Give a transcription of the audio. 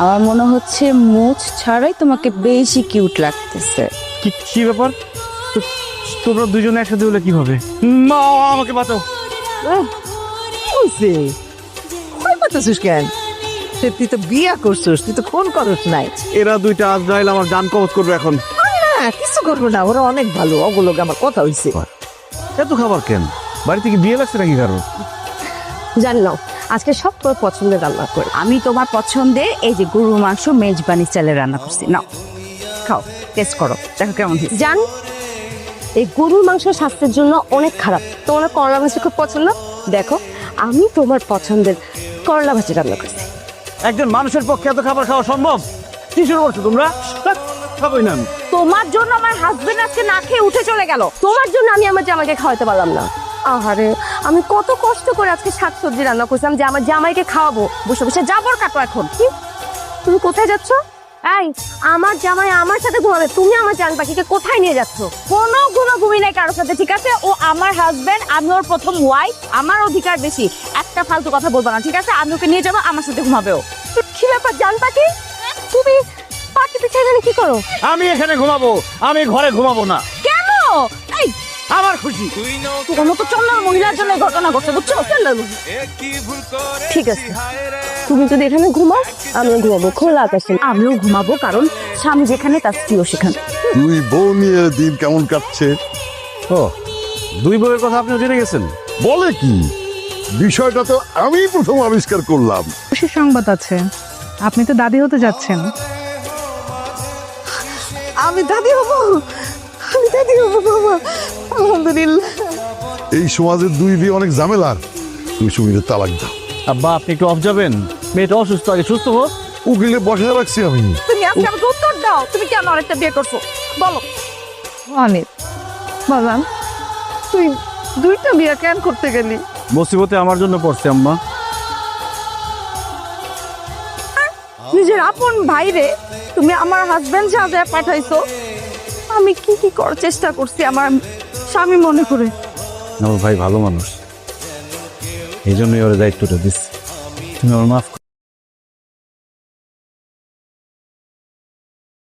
আমার মনে হচ্ছে মুছ ছাড়াই তোমাকে বেশি কিউট লাগতেছে। কি কি ব্যাপার? তোমরা দুজনে একসাথে হলে কি হবে? মা, আমাকে বাঁচাও। কইছে কই পাতাছিস কেন? তুই তো বিয়া করছিস, তুই তো ফোন করস নাই। এরা দুইটা আজরাইল আমার জান কবজ করবে এখন। না কিছু করবো না, ওরা অনেক ভালো, ওগুলোকে আমার কথা হইছে। এত খাবার কেন? বাড়ি থেকে বিয়ে লাগছে নাকি কারো? জানলাম আজকে সব তোর পছন্দের রান্না করে। আমি তোমার পছন্দের এই যে গরুর মাংস মেজবানি চালে রান্না করছি, নাও খাও, টেস্ট করো, দেখো কেমন হয়েছে। জান, এই গরুর মাংস স্বাস্থ্যের জন্য অনেক খারাপ। তোমার করলা ভাজি খুব পছন্দ, দেখো আমি তোমার পছন্দের করলা ভাজি রান্না করছি। একজন মানুষের পক্ষে এত খাবার খাওয়া সম্ভব? কি শুরু করছো তোমরা? খাবোই না আমি। তোমার জন্য আমার হাজবেন্ড আজকে না খেয়ে উঠে চলে গেল। তোমার জন্য আমি আমার জামাইকে খাওয়াতে পারলাম না। আহারে, আমি কত কষ্ট করে আজকে শাকসবজি রান্না করছিলাম যে আমার জামাইকে খাওয়াবো। বসে বসে জাবর কাটো এখন। কি তুমি কোথায় যাচ্ছ? এই, আমার জামাই আমার সাথে ঘুমাবে, তুমি আমার জান পাখিকে কোথায় নিয়ে যাচ্ছ? কোনো ঘুমি নাই কারোর সাথে, ঠিক আছে? ও আমার হাজবেন্ড, আমি ওর প্রথম ওয়াইফ, আমার অধিকার বেশি। একটা ফালতু কথা বলবো না, ঠিক আছে? আমি ওকে নিয়ে যাবো, আমার সাথে ঘুমাবে ও। কি ব্যাপার জান পাখি, তুমি পাখি পিছিয়ে এখানে কি করো? আমি এখানে ঘুমাবো, আমি ঘরে ঘুমাবো না। কেন? এই আমার খুশি। তোমার মতো চন্দ্র মহিলার জন্য এই ঘটনা ঘটছে, বুঝছো? ঠিক আছে, তুমি যদি এখানে ঘুমাও আমিও ঘুমাবো খোলা আকাশে। আমিও ঘুমাবো, কারণ স্বামী যেখানে তার স্ত্রীও সেখানে। দুই বউ নিয়ে দিন কেমন কাটছে? ও, দুই বউয়ের কথা আপনিও জেনে গেছেন? বলে কি, বিষয়টা তো আমি প্রথম আবিষ্কার করলাম। খুশির সংবাদ আছে, আপনি তো দাদি হতে যাচ্ছেন। আমি দাদি হবো, আমি দাদি হবো বাবা, আলহামদুলিল্লাহ। এই সমাজের দুই বিয়ে অনেক ঝামেলার, তুমি সুমিরে তালাক দাও। আব্বা, আপনি একটু অফ যাবেন? মেয়েটা অসুস্থ, আগে সুস্থ হোক। উকিলে বসে রাখছি আমি। তুমি আজকে আমাকে উত্তর দাও, তুমি কেন আরেকটা বিয়ে করছো বলো। অনেক বাবা, তুই দুইটা বিয়া কেন করতে গেলি? মুসিবতে আমার জন্য পড়ছে আম্মা। নিজের আপন ভাইরে তুমি আমার হাজবেন্ড সাজায় পাঠাইছো। আমি কি কি করার চেষ্টা করছি আমার স্বামী মনে করে। আমার ভাই ভালো মানুষ, এই জন্যই ওর দায়িত্বটা দিচ্ছি। তুমি আমার মাফ